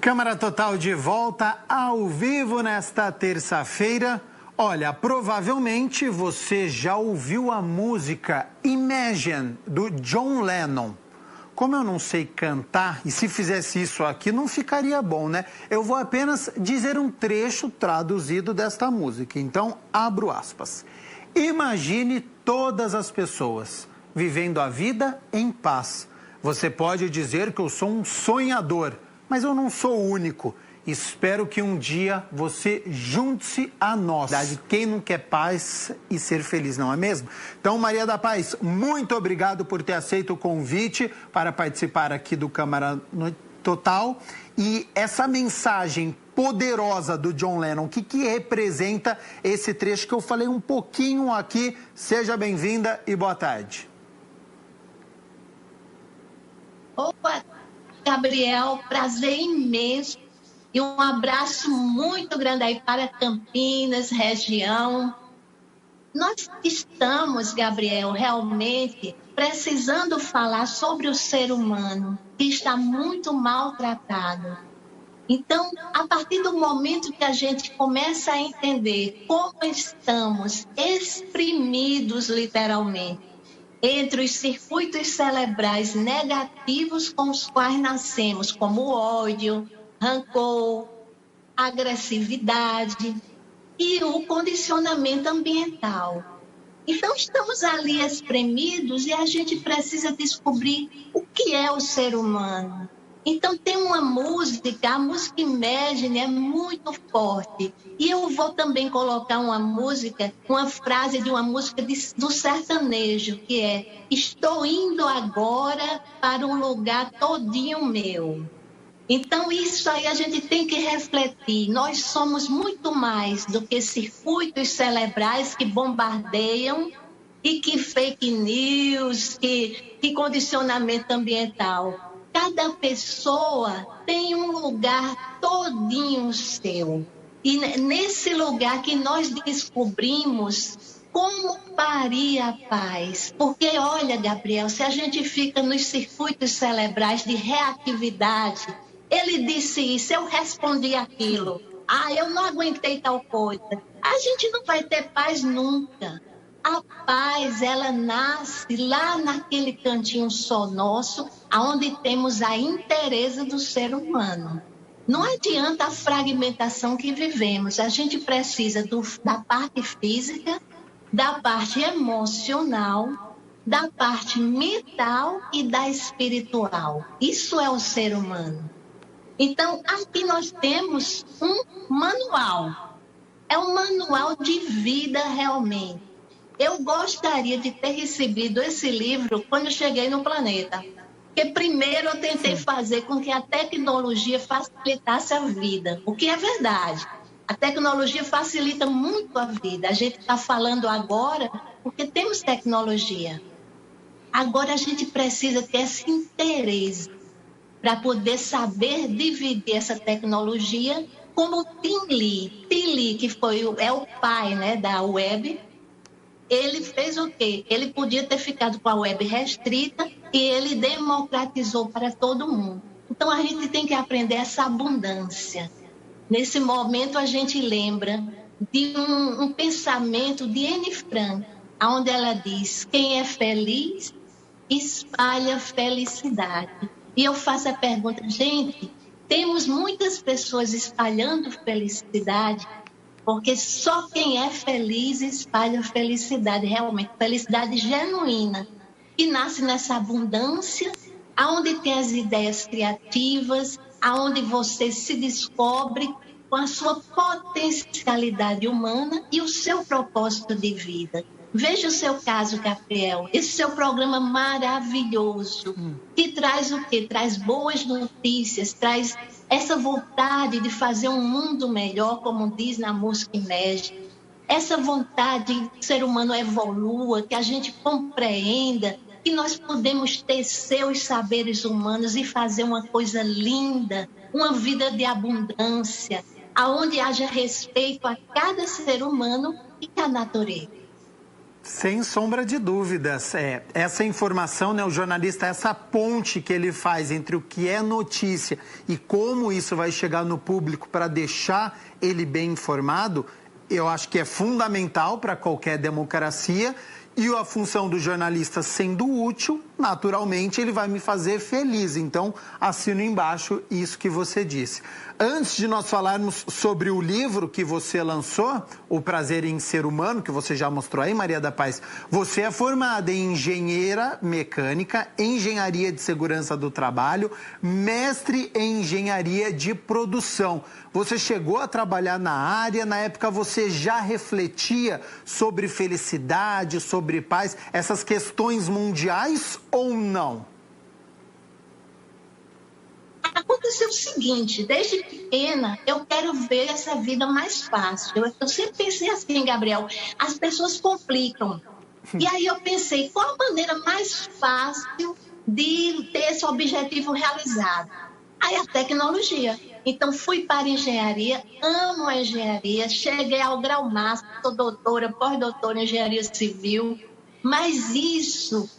Câmara Total de volta ao vivo nesta terça-feira. Olha, provavelmente você já ouviu a música Imagine, do John Lennon. Como eu não sei cantar, e se fizesse isso aqui não ficaria bom, né? Eu vou apenas dizer um trecho traduzido desta música. Então, abro aspas. Imagine todas as pessoas vivendo a vida em paz. Você pode dizer que eu sou um sonhador, mas eu não sou o único. Espero que um dia você junte-se a nós. Quem não quer paz e ser feliz, não é mesmo? Então, Maria da Paz, muito obrigado por ter aceito o convite para participar aqui do Câmara Total. E essa mensagem poderosa do John Lennon, o que representa esse trecho que eu falei um pouquinho aqui? Seja bem-vinda e boa tarde. Opa, Gabriel, prazer imenso e um abraço muito grande aí para Campinas, região. Nós estamos, Gabriel, realmente precisando falar sobre o ser humano que está muito maltratado. Então, a partir do momento que a gente começa a entender como estamos exprimidos literalmente entre os circuitos cerebrais negativos com os quais nascemos, como o ódio, rancor, agressividade e o condicionamento ambiental. Então, estamos ali espremidos e a gente precisa descobrir o que é o ser humano. Então, tem uma música, a música Imagine é muito forte. E eu vou também colocar uma música, uma frase de uma música do sertanejo, que é: estou indo agora para um lugar todinho meu. Então, isso aí a gente tem que refletir. Nós somos muito mais do que circuitos cerebrais que bombardeiam e que fake news, que condicionamento ambiental. Cada pessoa tem um lugar todinho seu. E nesse lugar que nós descobrimos como parir a paz. Porque, olha, Gabriel, se a gente fica nos circuitos cerebrais de reatividade, ele disse isso, eu respondi aquilo. Eu não aguentei tal coisa. A gente não vai ter paz nunca. A paz, ela nasce lá naquele cantinho só nosso, onde temos a inteireza do ser humano. Não adianta a fragmentação que vivemos. A gente precisa da parte física, da parte emocional, da parte mental e da espiritual. Isso é o ser humano. Então, aqui nós temos um manual. É um manual de vida realmente. Eu gostaria de ter recebido esse livro quando eu cheguei no planeta. Porque primeiro eu tentei fazer com que a tecnologia facilitasse a vida. O que é verdade. A tecnologia facilita muito a vida. A gente está falando agora porque temos tecnologia. Agora a gente precisa ter esse interesse para poder saber dividir essa tecnologia, como o Tim Lee, que é o pai, né, da web. Ele fez o quê? Ele podia ter ficado com a web restrita e ele democratizou para todo mundo. Então, a gente tem que aprender essa abundância. Nesse momento, a gente lembra de um pensamento de Anne Frank, onde ela diz: quem é feliz, espalha felicidade. E eu faço a pergunta, gente, temos muitas pessoas espalhando felicidade, porque só quem é feliz espalha felicidade, realmente, felicidade genuína, que nasce nessa abundância, aonde tem as ideias criativas, aonde você se descobre com a sua potencialidade humana e o seu propósito de vida. Veja o seu caso, Gabriel, esse seu programa maravilhoso, que traz o quê? Traz boas notícias, traz essa vontade de fazer um mundo melhor, como diz na música Imagine. Essa vontade de que o ser humano evolua, que a gente compreenda que nós podemos tecer os saberes humanos e fazer uma coisa linda, uma vida de abundância, aonde haja respeito a cada ser humano e à natureza. Sem sombra de dúvidas. Essa informação, né, o jornalista, essa ponte que ele faz entre o que é notícia e como isso vai chegar no público para deixar ele bem informado, eu acho que é fundamental para qualquer democracia. E a função do jornalista sendo útil, naturalmente, ele vai me fazer feliz. Então, assino embaixo isso que você disse. Antes de nós falarmos sobre o livro que você lançou, O Prazer em Ser Humano, que você já mostrou aí, Maria da Paz, você é formada em engenheira mecânica, engenharia de segurança do trabalho, mestre em engenharia de produção. Você chegou a trabalhar na área, na época você já refletia sobre felicidade, sobre paz, essas questões mundiais ou não? Aconteceu o seguinte, desde pequena eu quero ver essa vida mais fácil. Eu sempre pensei assim, Gabriel, as pessoas complicam. E aí eu pensei, qual a maneira mais fácil de ter esse objetivo realizado? Aí a tecnologia. Então fui para a engenharia, amo a engenharia, cheguei ao grau máximo, sou doutora, pós-doutora em engenharia civil, mas isso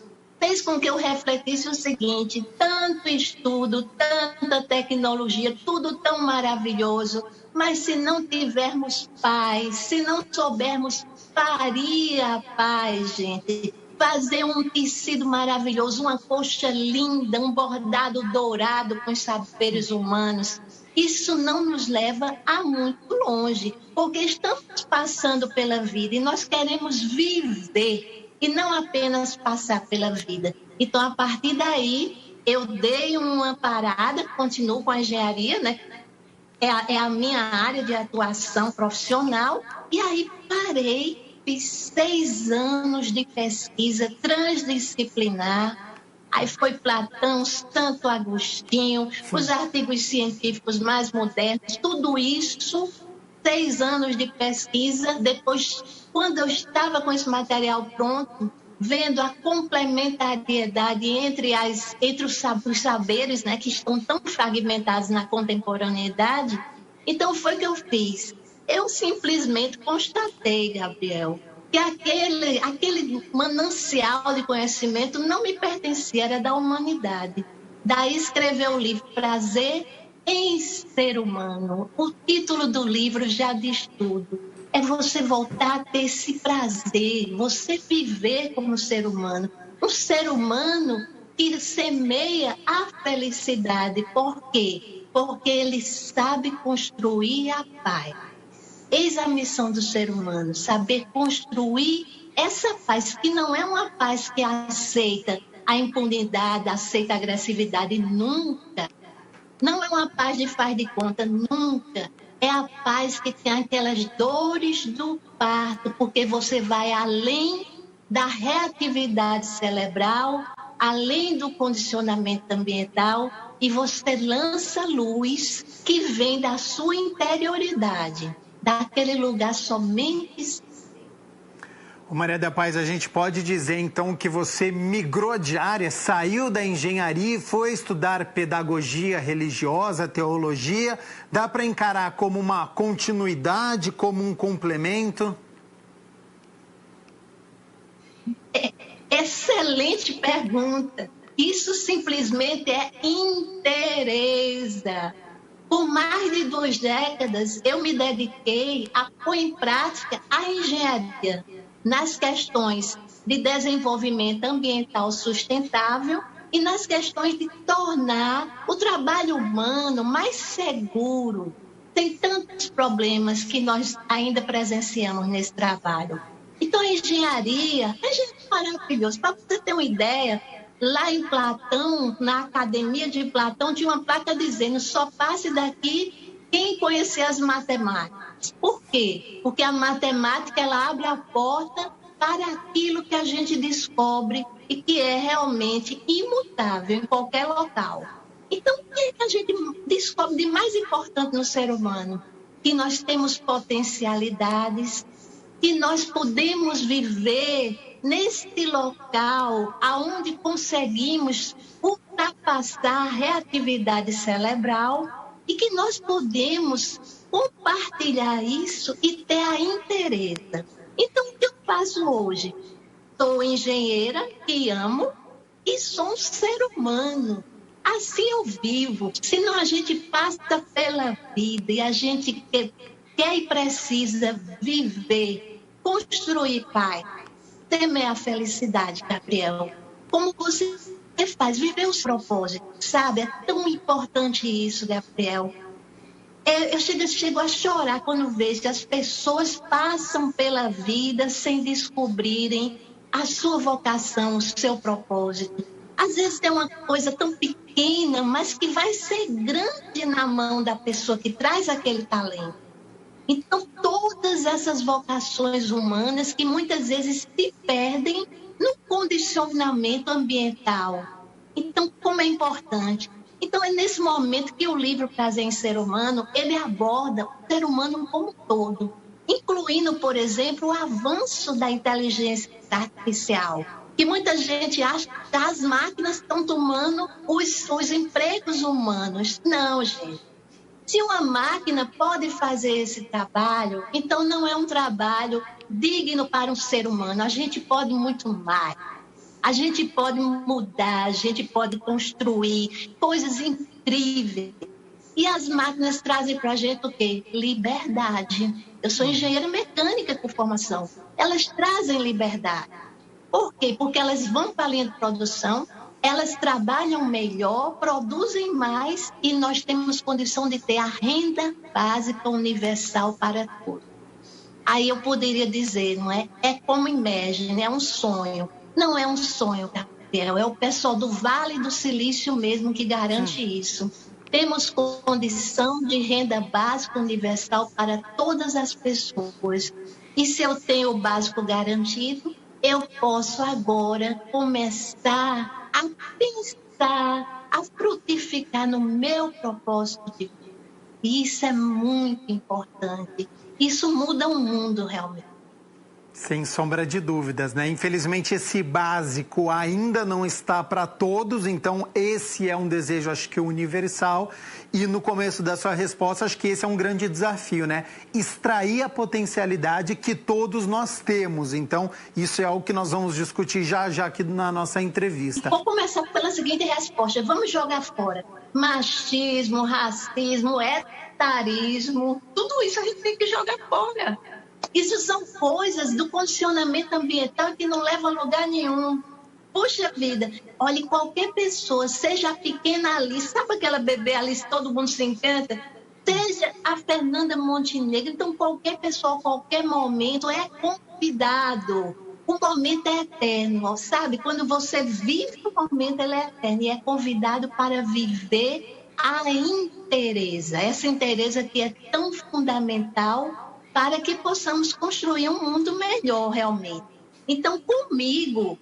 fez com que eu refletisse o seguinte: tanto estudo, tanta tecnologia, tudo tão maravilhoso, mas se não tivermos paz, se não soubermos parir a paz, gente, fazer um tecido maravilhoso, uma coxa linda, um bordado dourado com os saberes humanos, isso não nos leva a muito longe, porque estamos passando pela vida e nós queremos viver e não apenas passar pela vida. Então, a partir daí, eu dei uma parada, continuo com a engenharia, né? É a minha área de atuação profissional, e aí parei, fiz 6 anos de pesquisa transdisciplinar. Aí foi Platão, Santo Agostinho, os artigos científicos mais modernos, tudo isso, 6 anos de pesquisa. Depois, quando eu estava com esse material pronto, vendo a complementariedade entre os saberes, né, que estão tão fragmentados na contemporaneidade, então foi o que eu fiz. Eu simplesmente constatei, Gabriel, que aquele manancial de conhecimento não me pertencia, era da humanidade. Daí escrever o livro Prazer em Ser Humano. O título do livro já diz tudo. É você voltar a ter esse prazer, você viver como ser humano. Um ser humano que semeia a felicidade. Por quê? Porque ele sabe construir a paz. Eis a missão do ser humano, saber construir essa paz, que não é uma paz que aceita a impunidade, aceita a agressividade, nunca. Não é uma paz de faz de conta, nunca. É a paz que tem aquelas dores do parto, porque você vai além da reatividade cerebral, além do condicionamento ambiental, e você lança luz que vem da sua interioridade, daquele lugar somente. Maria da Paz, a gente pode dizer então que você migrou de área, saiu da engenharia e foi estudar pedagogia religiosa, teologia. Dá para encarar como uma continuidade, como um complemento? Excelente pergunta. Isso simplesmente é interesse. Por mais de 2 décadas, eu me dediquei a pôr em prática a engenharia nas questões de desenvolvimento ambiental sustentável e nas questões de tornar o trabalho humano mais seguro. Tem tantos problemas que nós ainda presenciamos nesse trabalho. Então, a engenharia é maravilhoso. Para você ter uma ideia, lá em Platão, na Academia de Platão, tinha uma placa dizendo: só passe daqui quem conhecer as matemáticas. Por quê? Porque a matemática, ela abre a porta para aquilo que a gente descobre e que é realmente imutável em qualquer local. Então, o que é que a gente descobre de mais importante no ser humano? Que nós temos potencialidades, que nós podemos viver neste local aonde conseguimos ultrapassar a reatividade cerebral e que nós podemos compartilhar isso e ter a inteireza. Então, o que eu faço hoje? Sou engenheira que amo e sou um ser humano. Assim eu vivo. Senão a gente passa pela vida e a gente quer e precisa viver, construir paz, temer a felicidade, Gabriel. Como você faz, viver os propósitos, sabe? É tão importante isso, Gabriel. Eu chego a chorar quando vejo que as pessoas passam pela vida sem descobrirem a sua vocação, o seu propósito. Às vezes tem uma coisa tão pequena, mas que vai ser grande na mão da pessoa que traz aquele talento. Então, todas essas vocações humanas que muitas vezes se perdem no condicionamento ambiental. Então, como é importante. Então, é nesse momento que o livro Prazer em Ser Humano, ele aborda o ser humano como um todo, incluindo, por exemplo, o avanço da inteligência artificial, que muita gente acha que as máquinas estão tomando os empregos humanos. Não, gente. Se uma máquina pode fazer esse trabalho, então não é um trabalho digno para um ser humano. A gente pode muito mais. A gente pode mudar, a gente pode construir coisas incríveis. E as máquinas trazem para a gente o quê? Liberdade. Eu sou engenheira mecânica por formação. Elas trazem liberdade. Por quê? Porque elas vão para a linha de produção, elas trabalham melhor, produzem mais e nós temos condição de ter a renda básica universal para todos. Aí eu poderia dizer, não é? É como Imagine, é um sonho. Não é um sonho, Gabriel, é o pessoal do Vale do Silício mesmo que garante isso. Temos condição de renda básica universal para todas as pessoas. E se eu tenho o básico garantido, eu posso agora começar a pensar, a frutificar no meu propósito de vida. E isso é muito importante. Isso muda o mundo realmente. Sem sombra de dúvidas, né? Infelizmente esse básico ainda não está para todos, então esse é um desejo, acho que universal. E no começo da sua resposta, acho que esse é um grande desafio, né? Extrair a potencialidade que todos nós temos. Então, isso é algo que nós vamos discutir já aqui na nossa entrevista. Vou começar pela seguinte resposta. Vamos jogar fora machismo, racismo, etarismo, tudo isso a gente tem que jogar fora. Isso são coisas do condicionamento ambiental que não levam a lugar nenhum. Puxa vida, olhe, qualquer pessoa, seja a pequena Alice, sabe aquela bebê Alice, todo mundo se encanta? Seja a Fernanda Montenegro, então qualquer pessoa, qualquer momento é convidado. O momento é eterno, sabe? Quando você vive o momento, ele é eterno e é convidado para viver a inteireza. Essa inteireza que é tão fundamental para que possamos construir um mundo melhor realmente. Então, comigo,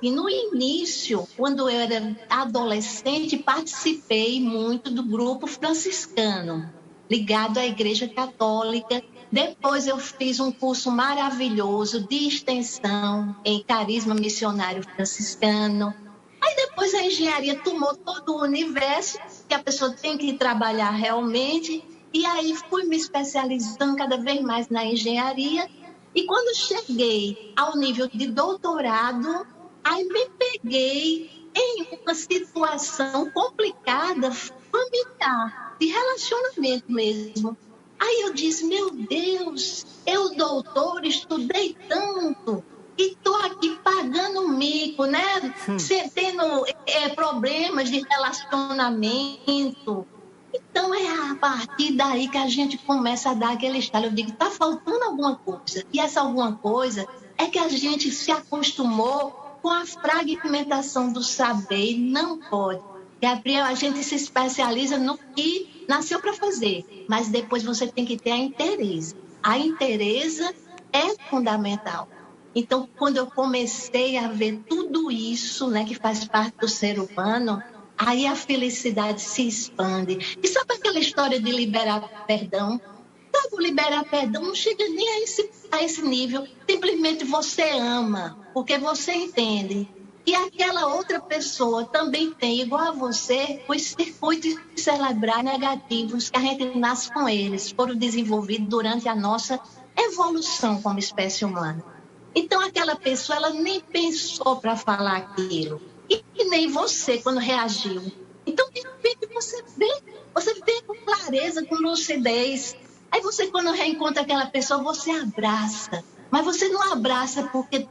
no início, quando eu era adolescente, participei muito do grupo franciscano, ligado à Igreja Católica. Depois eu fiz um curso maravilhoso de extensão em carisma missionário franciscano. Aí depois a engenharia tomou todo o universo, que a pessoa tem que trabalhar realmente. E aí fui me especializando cada vez mais na engenharia. E quando cheguei ao nível de doutorado, aí me peguei em uma situação complicada, familiar, de relacionamento mesmo. Aí eu disse, meu Deus, eu doutor, estudei tanto e estou aqui pagando mico, né? Tendo problemas de relacionamento. Então, é a partir daí que a gente começa a dar aquele estalo. Eu digo, está faltando alguma coisa. E essa alguma coisa é que a gente se acostumou com a fragmentação do saber. E não pode. Gabriel, a gente se especializa no que nasceu para fazer. Mas depois você tem que ter a inteireza. A inteireza é fundamental. Então, quando eu comecei a ver tudo isso, né, que faz parte do ser humano, aí a felicidade se expande. E sabe aquela história de liberar perdão? Sabe, liberar perdão não chega nem a esse nível. Simplesmente você ama, porque você entende. E aquela outra pessoa também tem, igual a você, os circuitos cerebrais negativos que a gente nasce com eles, foram desenvolvidos durante a nossa evolução como espécie humana. Então, aquela pessoa, ela nem pensou para falar aquilo. E nem você, quando reagiu. Então, de repente, você vê com clareza, com lucidez. Aí você, quando reencontra aquela pessoa, você abraça. Mas você não abraça porque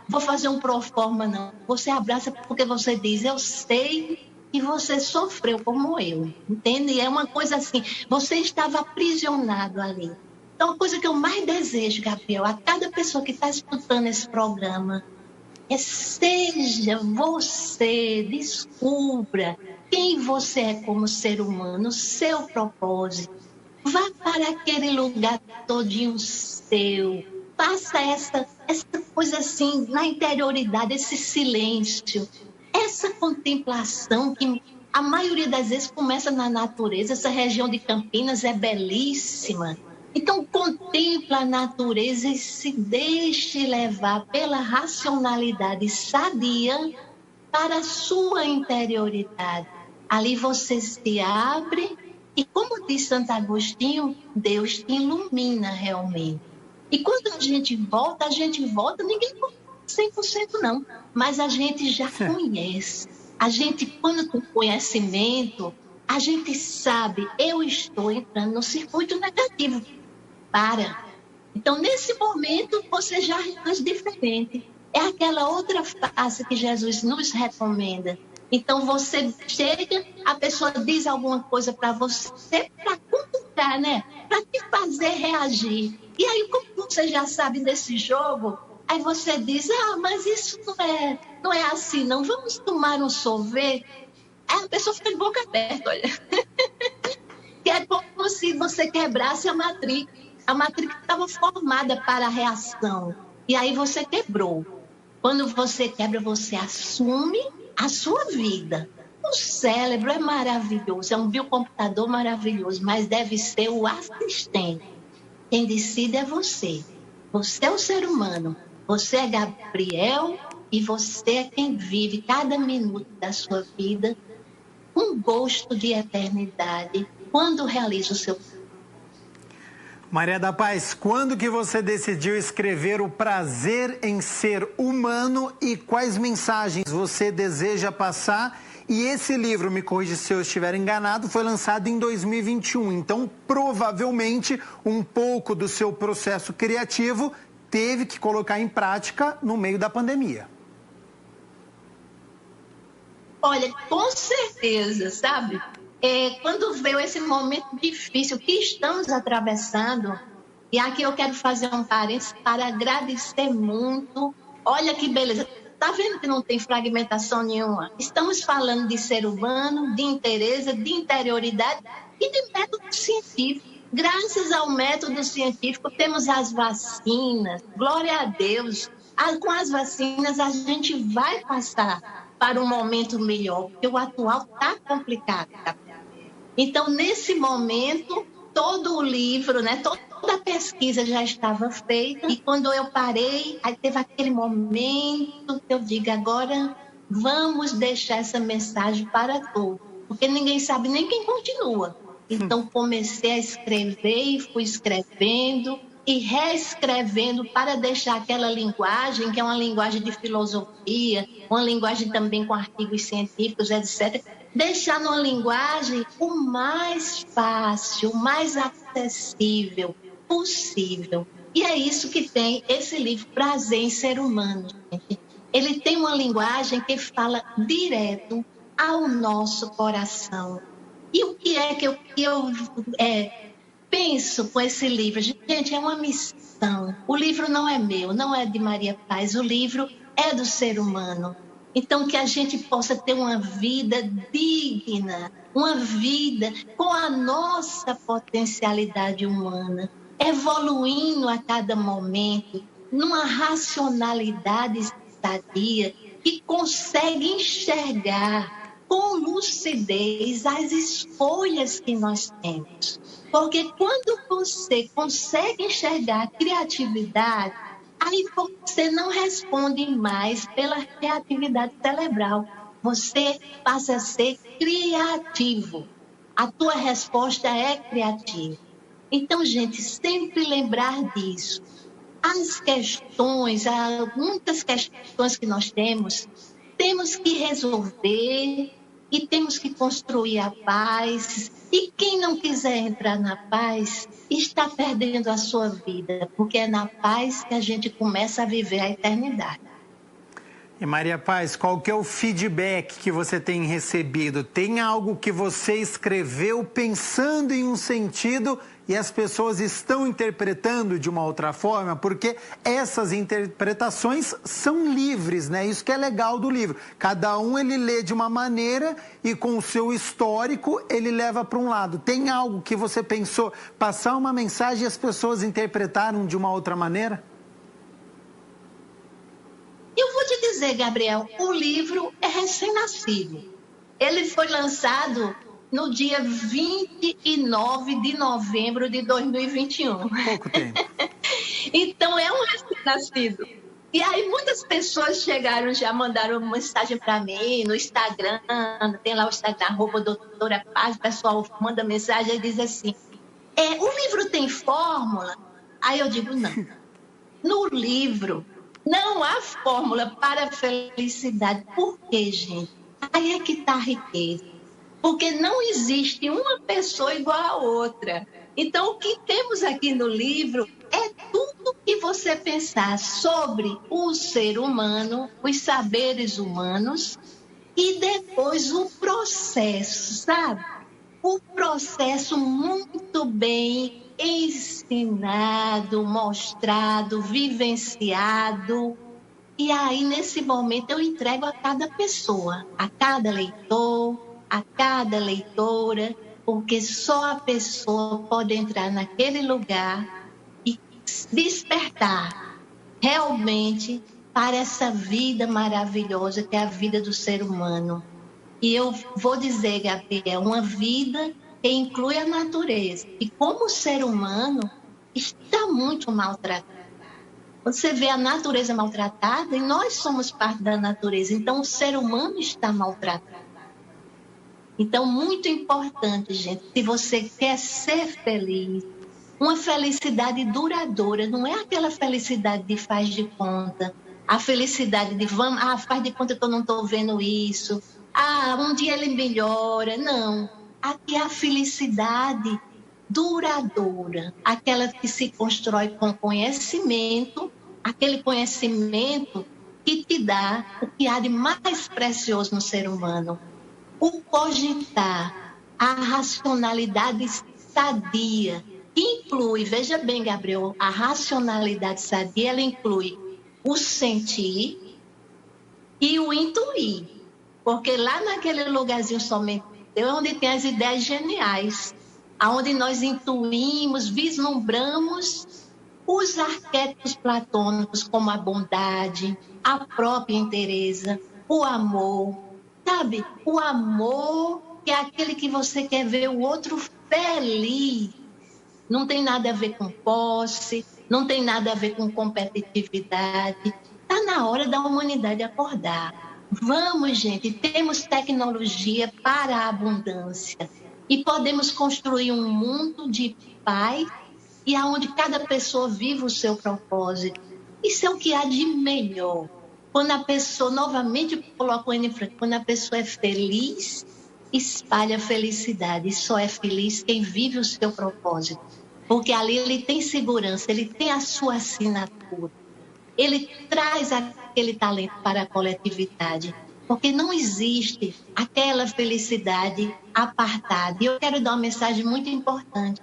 vou fazer um proforma, não. Você abraça porque você diz, eu sei que você sofreu como eu. Entende? É uma coisa assim, você estava aprisionado ali. Então, a coisa que eu mais desejo, Gabriel, a cada pessoa que está escutando esse programa, seja você, descubra quem você é como ser humano, o seu propósito. Vá para aquele lugar todinho seu. Faça essa coisa assim, na interioridade, esse silêncio, essa contemplação que a maioria das vezes começa na natureza. Essa região de Campinas é belíssima. Então, contempla a natureza e se deixe levar pela racionalidade sadia para a sua interioridade. Ali você se abre e, como diz Santo Agostinho, Deus te ilumina realmente. E quando a gente volta, ninguém volta 100% não, mas a gente já conhece. A gente, quando tem conhecimento, a gente sabe, eu estou entrando no circuito negativo. Então, nesse momento, você já faz diferente. É aquela outra face que Jesus nos recomenda. Então, você chega, a pessoa diz alguma coisa para você, para cutucar, né? Para te fazer reagir. E aí, como você já sabe desse jogo, aí você diz, mas isso não é assim, não. Vamos tomar um sorvete. Aí a pessoa fica de boca aberta, olha. Que é como se você quebrasse a matriz. A matriz estava formada para a reação. E aí você quebrou. Quando você quebra, você assume a sua vida. O cérebro é maravilhoso, é um biocomputador maravilhoso, mas deve ser o assistente. Quem decide é você. Você é o ser humano. Você é Gabriel e você é quem vive cada minuto da sua vida com gosto de eternidade quando realiza o seu. Maria da Paz, quando que você decidiu escrever O Prazer em Ser Humano e quais mensagens você deseja passar? E esse livro, me corrija se eu estiver enganado, foi lançado em 2021. Então, provavelmente, um pouco do seu processo criativo teve que colocar em prática no meio da pandemia. Olha, com certeza, sabe? Quando veio esse momento difícil que estamos atravessando, e aqui eu quero fazer um parênteses para agradecer muito. Olha que beleza. Está vendo que não tem fragmentação nenhuma? Estamos falando de ser humano, de interesse, de interioridade e de método científico. Graças ao método científico, temos as vacinas. Glória a Deus. Com as vacinas, a gente vai passar para um momento melhor, porque o atual está complicado. Então, nesse momento, todo o livro, né, toda a pesquisa já estava feita. E quando eu parei, aí teve aquele momento que eu digo, agora vamos deixar essa mensagem para todos. Porque ninguém sabe nem quem continua. Então, comecei a escrever e fui escrevendo e reescrevendo para deixar aquela linguagem, que é uma linguagem de filosofia, uma linguagem também com artigos científicos, etc., deixar numa linguagem o mais fácil, o mais acessível possível. E é isso que tem esse livro, Prazer em Ser Humano. Gente. Ele tem uma linguagem que fala direto ao nosso coração. E o que é que eu penso com esse livro? Gente, é uma missão. O livro não é meu, não é de Maria Paz, o livro é do ser humano. Então, que a gente possa ter uma vida digna, uma vida com a nossa potencialidade humana, evoluindo a cada momento, numa racionalidade sadia, que consegue enxergar com lucidez as escolhas que nós temos. Porque quando você consegue enxergar a criatividade, aí você não responde mais pela criatividade cerebral. Você passa a ser criativo. A tua resposta é criativa. Então, gente, sempre lembrar disso. As questões, há muitas questões que nós temos que resolver e temos que construir a paz. E quem não quiser entrar na paz está perdendo a sua vida, porque é na paz que a gente começa a viver a eternidade. E Maria Paz, qual que é o feedback que você tem recebido? Tem algo que você escreveu pensando em um sentido e as pessoas estão interpretando de uma outra forma? Porque essas interpretações são livres, né? Isso que é legal do livro. Cada um ele lê de uma maneira e com o seu histórico ele leva para um lado. Tem algo que você pensou passar uma mensagem e as pessoas interpretaram de uma outra maneira? Eu vou te dizer, Gabriel, o livro é recém-nascido. Ele foi lançado no dia 29 de novembro de 2021. Pouco tempo. Então, é um recém-nascido. E aí, muitas pessoas chegaram, já mandaram mensagem para mim no Instagram, tem lá o Instagram, @doutora Paz, o pessoal manda mensagem e diz assim, o livro tem fórmula? Aí eu digo, não. No livro não há fórmula para a felicidade. Por quê, gente? Aí é que está a riqueza. Porque não existe uma pessoa igual a outra. Então, o que temos aqui no livro é tudo que você pensar sobre o ser humano, os saberes humanos e depois o processo, sabe? O processo muito bem ensinado, mostrado, vivenciado. E aí, nesse momento, eu entrego a cada pessoa, a cada leitor, a cada leitora, porque só a pessoa pode entrar naquele lugar e despertar realmente para essa vida maravilhosa que é a vida do ser humano. E eu vou dizer, Gabriel, uma vida que inclui a natureza. E como o ser humano está muito maltratado. Você vê a natureza maltratada e nós somos parte da natureza. Então, o ser humano está maltratado. Então, muito importante, gente, se você quer ser feliz, uma felicidade duradoura, não é aquela felicidade de faz de conta, a felicidade de faz de conta que eu não estou vendo isso, um dia ele melhora, não. Aqui é a felicidade duradoura, aquela que se constrói com conhecimento, aquele conhecimento que te dá o que há de mais precioso no ser humano. O cogitar, a racionalidade sadia, que inclui, veja bem, Gabriel, a racionalidade sadia, ela inclui o sentir e o intuir. Porque lá naquele lugarzinho somente é onde tem as ideias geniais, onde nós intuímos, vislumbramos os arquétipos platônicos como a bondade, a própria inteireza, o amor, sabe? O amor que é aquele que você quer ver o outro feliz. Não tem nada a ver com posse, não tem nada a ver com competitividade. Está na hora da humanidade acordar. Vamos, gente, temos tecnologia para a abundância e podemos construir um mundo de paz e aonde cada pessoa vive o seu propósito. Isso é o que há de melhor. Quando a pessoa, novamente coloco em frente, quando a pessoa é feliz, espalha felicidade. E só é feliz quem vive o seu propósito. Porque ali ele tem segurança, ele tem a sua assinatura. Ele traz aquele talento para a coletividade, porque não existe aquela felicidade apartada. E eu quero dar uma mensagem muito importante,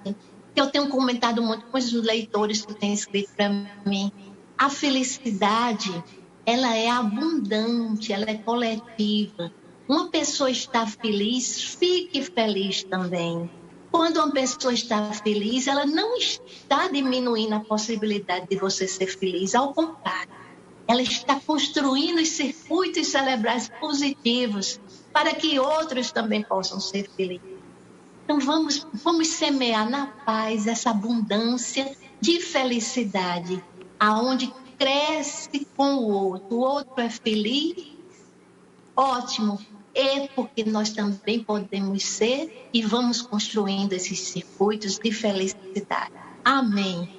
que eu tenho comentado muito com os leitores que têm escrito para mim. A felicidade, ela é abundante, ela é coletiva. Uma pessoa está feliz, fique feliz também. Quando uma pessoa está feliz, ela não está diminuindo a possibilidade de você ser feliz. Ao contrário, ela está construindo os circuitos cerebrais positivos para que outros também possam ser felizes. Então, vamos semear na paz essa abundância de felicidade, aonde cresce com o outro é feliz, ótimo. é porque nós também podemos ser e vamos construindo esses circuitos de felicidade. Amém.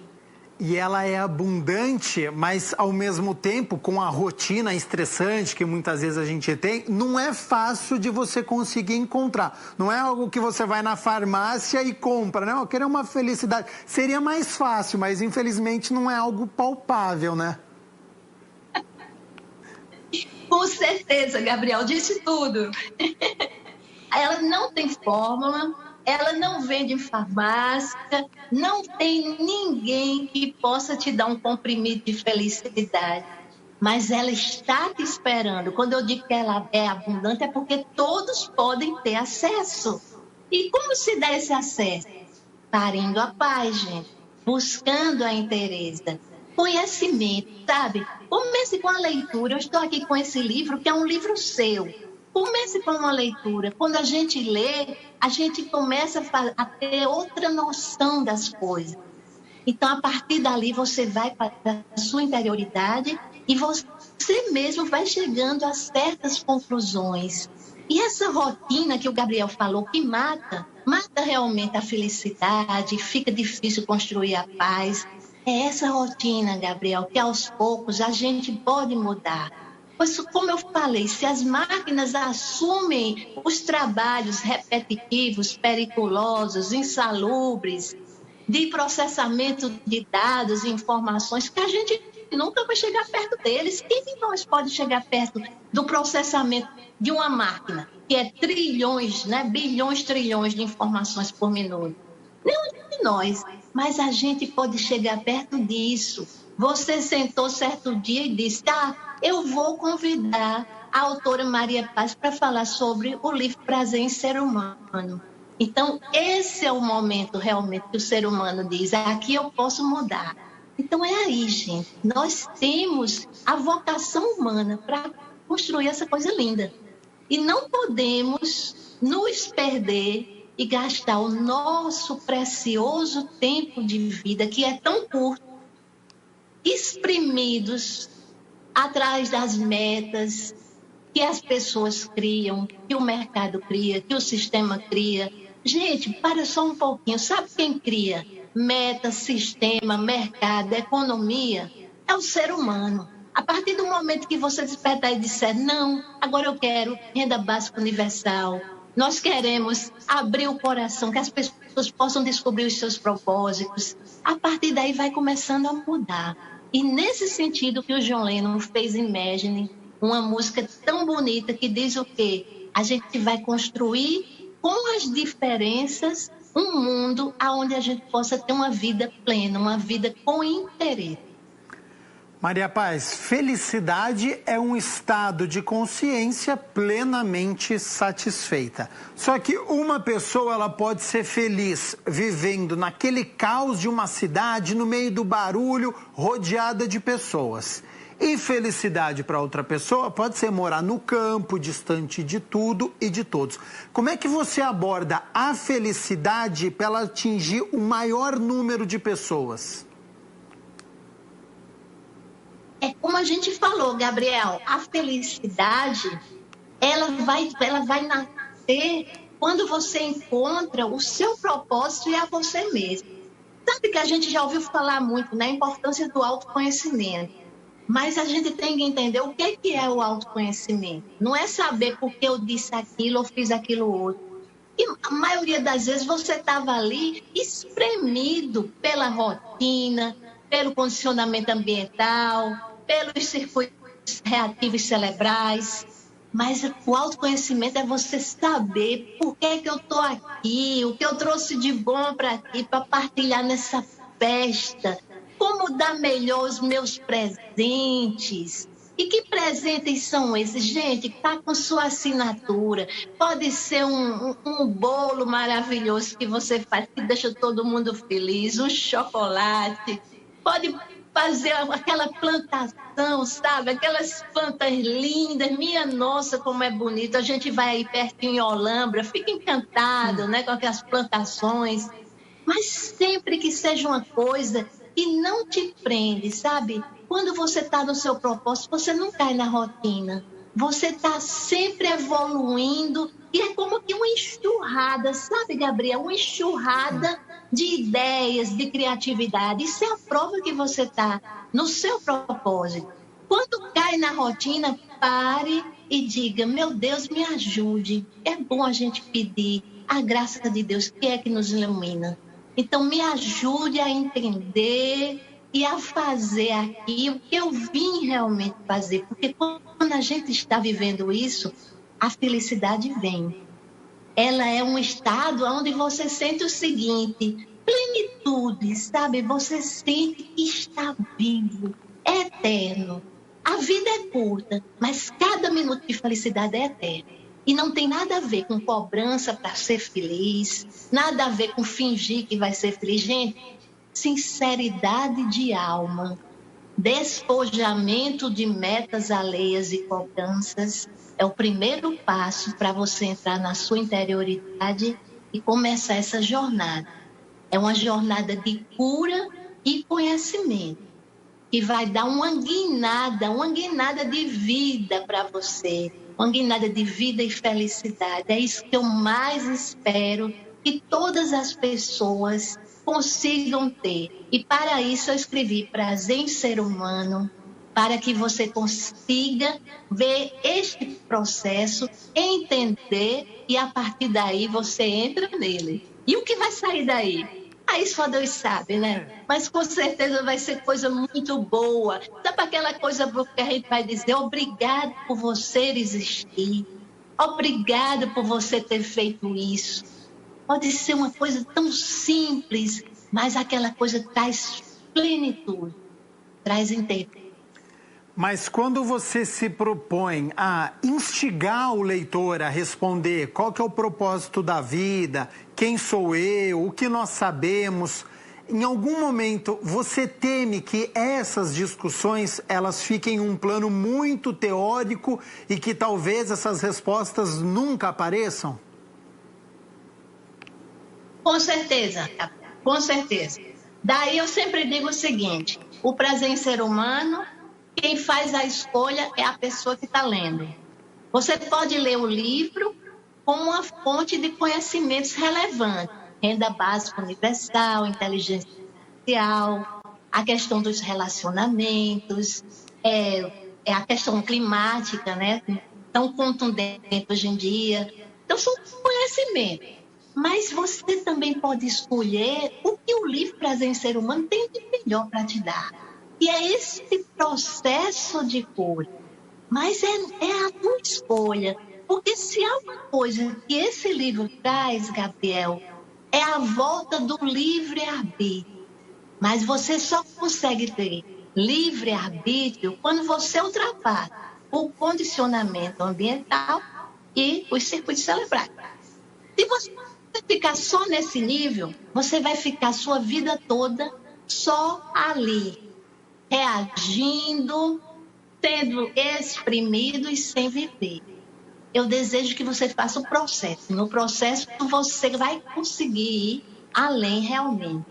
E ela é abundante, mas ao mesmo tempo, com a rotina estressante que muitas vezes a gente tem, não é fácil de você conseguir encontrar. Não é algo que você vai na farmácia e compra, né? Eu quero uma felicidade. Seria mais fácil, mas infelizmente não é algo palpável, né? Com certeza, Gabriel, disse tudo. Ela não tem fórmula, ela não vende em farmácia, não tem ninguém que possa te dar um comprimido de felicidade. Mas ela está te esperando. Quando eu digo que ela é abundante, é porque todos podem ter acesso. E como se dá esse acesso? Parindo a paz, gente. Buscando a inteireza. Conhecimento, sabe? Comece com a leitura. Eu estou aqui com esse livro, que é um livro seu. Comece com uma leitura. Quando a gente lê, a gente começa a ter outra noção das coisas. Então, a partir dali, você vai para a sua interioridade e você mesmo vai chegando a certas conclusões. E essa rotina que o Gabriel falou, que mata realmente a felicidade, fica difícil construir a paz. É essa rotina, Gabriel, que aos poucos a gente pode mudar. Pois, como eu falei, se as máquinas assumem os trabalhos repetitivos, periculosos, insalubres, de processamento de dados e informações, que a gente nunca vai chegar perto deles. Quem de nós pode chegar perto do processamento de uma máquina, que é trilhões, né, bilhões, trilhões de informações por minuto? Nenhum de nós, mas a gente pode chegar perto disso. Você sentou certo dia e disse, eu vou convidar a autora Maria Paz para falar sobre o livro Prazer em Ser Humano. Então, esse é o momento realmente que o ser humano diz, aqui eu posso mudar. Então, é aí, gente. Nós temos a vocação humana para construir essa coisa linda. E não podemos nos perder e gastar o nosso precioso tempo de vida, que é tão curto, exprimidos atrás das metas que as pessoas criam, que o mercado cria, que o sistema cria. Gente, para só um pouquinho. Sabe quem cria meta, sistema, mercado, economia? É o ser humano. A partir do momento que você despertar e disser, não, agora eu quero renda básica universal, nós queremos abrir o coração, que as pessoas possam descobrir os seus propósitos, a partir daí vai começando a mudar. E nesse sentido que o John Lennon fez Imagine, uma música tão bonita que diz o quê? A gente vai construir com as diferenças um mundo onde a gente possa ter uma vida plena, uma vida com interesse. Maria Paz, felicidade é um estado de consciência plenamente satisfeita. Só que uma pessoa ela pode ser feliz vivendo naquele caos de uma cidade, no meio do barulho, rodeada de pessoas. E felicidade para outra pessoa pode ser morar no campo, distante de tudo e de todos. Como é que você aborda a felicidade para ela atingir o maior número de pessoas? É como a gente falou, Gabriel, a felicidade, ela vai nascer quando você encontra o seu propósito e a você mesmo. Sabe que a gente já ouviu falar muito na importância do autoconhecimento, mas a gente tem que entender o que é o autoconhecimento. Não é saber por que eu disse aquilo ou fiz aquilo outro. E a maioria das vezes você estava ali espremido pela rotina, pelo condicionamento ambiental, pelos circuitos reativos cerebrais. Mas o autoconhecimento é você saber por que eu estou aqui, o que eu trouxe de bom para aqui, para partilhar nessa festa, como dar melhor os meus presentes. E que presentes são esses? Gente, está com sua assinatura. Pode ser um bolo maravilhoso que você faz, que deixa todo mundo feliz, um chocolate. Pode fazer aquela plantação, sabe? Aquelas plantas lindas. Minha nossa, como é bonito. A gente vai aí pertinho em Olambra, fica encantado, né, com aquelas plantações. Mas sempre que seja uma coisa que não te prende, sabe? Quando você está no seu propósito, você não cai na rotina. Você está sempre evoluindo e é como que uma enxurrada, sabe, Gabriel? Uma enxurrada de ideias, de criatividade. Isso é a prova que você está no seu propósito. Quando cai na rotina, pare e diga: meu Deus, me ajude. É bom a gente pedir a graça de Deus, que é que nos ilumina. Então, me ajude a entender e a fazer aqui o que eu vim realmente fazer. Porque quando a gente está vivendo isso, a felicidade vem. Ela é um estado onde você sente o seguinte: plenitude, sabe? Você sente que está vivo, é eterno. A vida é curta, mas cada minuto de felicidade é eterno. E não tem nada a ver com cobrança para ser feliz, nada a ver com fingir que vai ser feliz. Gente, sinceridade de alma, despojamento de metas alheias e cobranças é o primeiro passo para você entrar na sua interioridade e começar essa jornada. É uma jornada de cura e conhecimento, que vai dar uma guinada de vida para você, uma guinada de vida e felicidade. É isso que eu mais espero que todas as pessoas consigam ter. E para isso eu escrevi Prazer em Ser Humano, para que você consiga ver este processo, entender, e a partir daí você entra nele. E o que vai sair daí? Aí só Deus sabe, né? Mas com certeza vai ser coisa muito boa. Sabe aquela coisa que a gente vai dizer: obrigado por você existir, obrigado por você ter feito isso. Pode ser uma coisa tão simples, mas aquela coisa traz plenitude, traz inteiro. Mas quando você se propõe a instigar o leitor a responder qual que é o propósito da vida, quem sou eu, o que nós sabemos, em algum momento você teme que essas discussões elas fiquem em um plano muito teórico e que talvez essas respostas nunca apareçam? Com certeza, com certeza. Daí eu sempre digo o seguinte: o prazer em ser humano, quem faz a escolha é a pessoa que está lendo. Você pode ler o livro como uma fonte de conhecimentos relevantes: renda básica universal, inteligência artificial, a questão dos relacionamentos, a questão climática, né? Tão contundente hoje em dia. Então, são conhecimentos. Mas você também pode escolher o que o livro Prazer em Ser Humano tem de melhor para te dar. E é esse processo de cura. Mas é a tua escolha. Porque se há uma coisa que esse livro traz, Gabriel, é a volta do livre-arbítrio. Mas você só consegue ter livre-arbítrio quando você ultrapassa o condicionamento ambiental e os circuitos cerebrais. Se você ficar só nesse nível, você vai ficar sua vida toda só ali, reagindo, sendo exprimido e sem viver. Eu desejo que você faça o processo. No processo, você vai conseguir ir além realmente.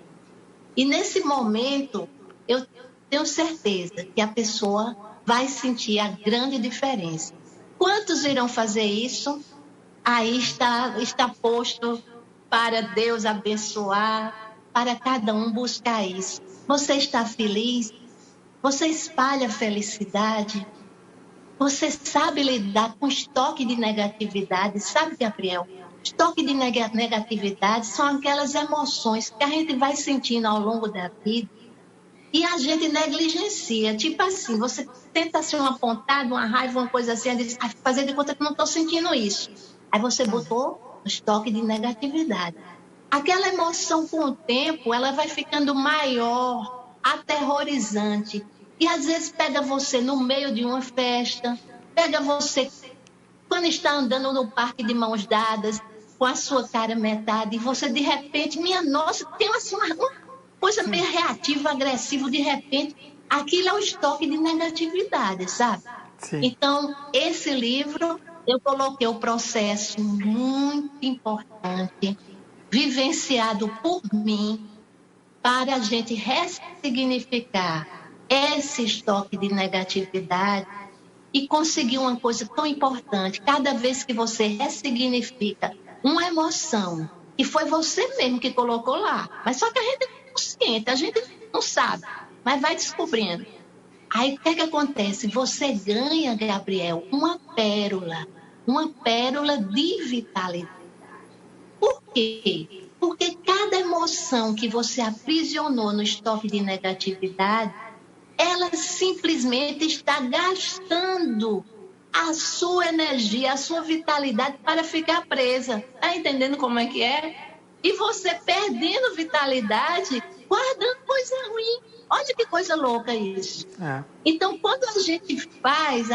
E nesse momento, eu tenho certeza que a pessoa vai sentir a grande diferença. Quantos irão fazer isso? Aí está posto para Deus abençoar, para cada um buscar isso. Você está feliz? Você espalha felicidade? Você sabe lidar com estoque de negatividade? Sabe, Gabriel? Estoque de negatividade são aquelas emoções que a gente vai sentindo ao longo da vida e a gente negligencia. Tipo assim, você tenta ser uma pontada, uma raiva, uma coisa assim, diz: fazer de conta que não estou sentindo isso. Aí você botou estoque de negatividade. Aquela emoção, com o tempo, ela vai ficando maior, aterrorizante. E às vezes pega você no meio de uma festa, pega você quando está andando no parque de mãos dadas, com a sua cara metade, e você de repente, minha nossa, tem assim uma coisa meio reativa, agressiva, de repente, aquilo é o estoque de negatividade, sabe? Sim. Então, esse livro, eu coloquei o processo muito importante, vivenciado por mim, para a gente ressignificar esse estoque de negatividade e conseguir uma coisa tão importante. Cada vez que você ressignifica uma emoção, que foi você mesmo que colocou lá, mas só que a gente é consciente, a gente não sabe, mas vai descobrindo. Aí o que é que acontece? Você ganha, Gabriel, uma pérola de vitalidade. Por quê? Porque cada emoção que você aprisionou no estoque de negatividade, ela simplesmente está gastando a sua energia, a sua vitalidade para ficar presa. Está entendendo como é que é? E você perdendo vitalidade, guardando coisa ruim. Olha que coisa louca isso. Então, quando a gente faz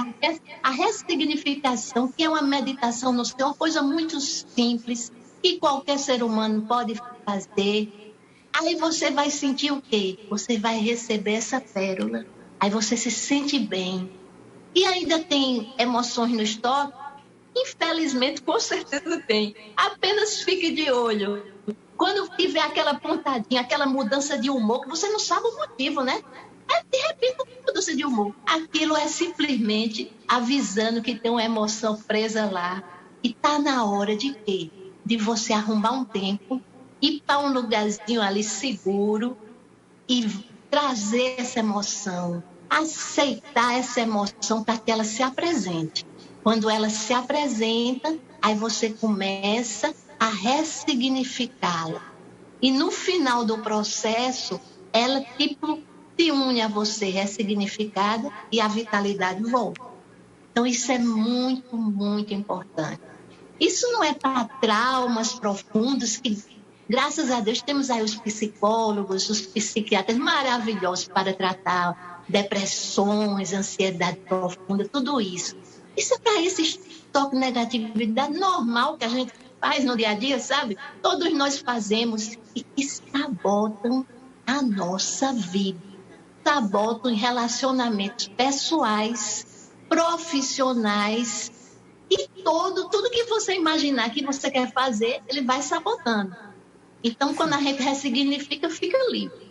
a ressignificação, que é uma meditação no céu, uma coisa muito simples, que qualquer ser humano pode fazer, aí você vai sentir o quê? Você vai receber essa pérola. Aí você se sente bem. E ainda tem emoções no estoque? Infelizmente, com certeza tem. Apenas fique de olho. Quando tiver aquela pontadinha, aquela mudança de humor, que você não sabe o motivo, né? De repente, uma mudança de humor. Aquilo é simplesmente avisando que tem uma emoção presa lá. E está na hora de quê? De você arrumar um tempo, ir para um lugarzinho ali seguro e trazer essa emoção, aceitar essa emoção para que ela se apresente. Quando ela se apresenta, aí você começa a ressignificá-la. E no final do processo, ela tipo se une a você ressignificada e a vitalidade volta. Então isso é muito, muito importante. Isso não é para traumas profundos que, graças a Deus, temos aí os psicólogos, os psiquiatras maravilhosos para tratar depressões, ansiedade profunda, tudo isso. Isso é para esse estoque de negatividade normal que a gente faz no dia a dia, sabe? Todos nós fazemos e que sabotam a nossa vida. Sabotam em relacionamentos pessoais, profissionais e tudo que você imaginar que você quer fazer, ele vai sabotando. Então, quando a gente ressignifica, fica livre.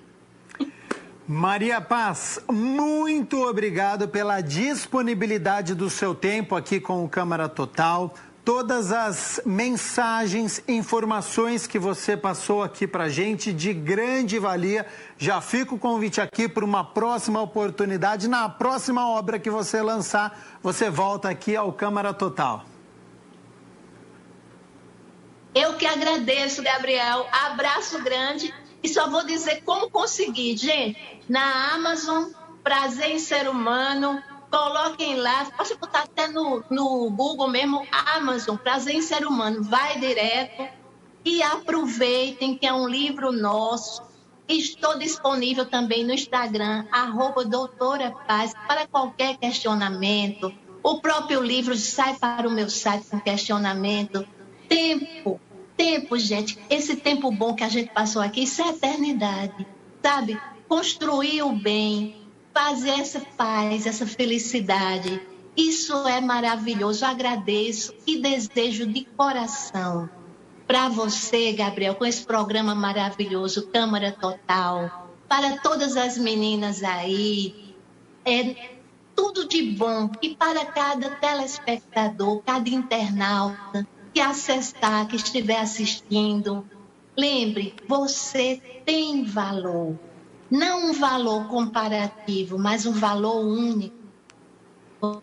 Maria Paz, muito obrigado pela disponibilidade do seu tempo aqui com o Câmara Total. Todas as mensagens, informações que você passou aqui pra gente, de grande valia. Já fica o convite aqui para uma próxima oportunidade. Na próxima obra que você lançar, você volta aqui ao Câmara Total. Eu que agradeço, Gabriel. Abraço grande. E só vou dizer como conseguir. Gente, na Amazon, Prazer em Ser Humano, coloquem lá. Pode botar até no Google mesmo, Amazon, Prazer em Ser Humano. Vai direto e aproveitem que é um livro nosso. Estou disponível também no Instagram, @doutora Paz, para qualquer questionamento. O próprio livro sai para o meu site com questionamento. Tempo, gente, esse tempo bom que a gente passou aqui, isso é eternidade, sabe? Construir o bem, fazer essa paz, essa felicidade, isso é maravilhoso. Eu agradeço e desejo de coração para você, Gabriel, com esse programa maravilhoso, Câmara Total, para todas as meninas aí, tudo de bom, e para cada telespectador, cada internauta que acessar, que estiver assistindo, lembre, você tem valor. Não um valor comparativo, mas um valor único.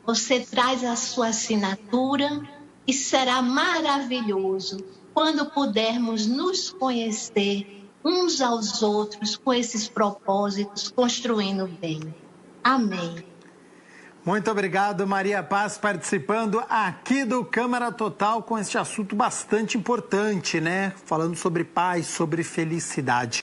Você traz a sua assinatura e será maravilhoso quando pudermos nos conhecer uns aos outros com esses propósitos, construindo bem. Amém. Muito obrigado, Maria Paz, participando aqui do Câmara Total com este assunto bastante importante, né? Falando sobre paz, sobre felicidade.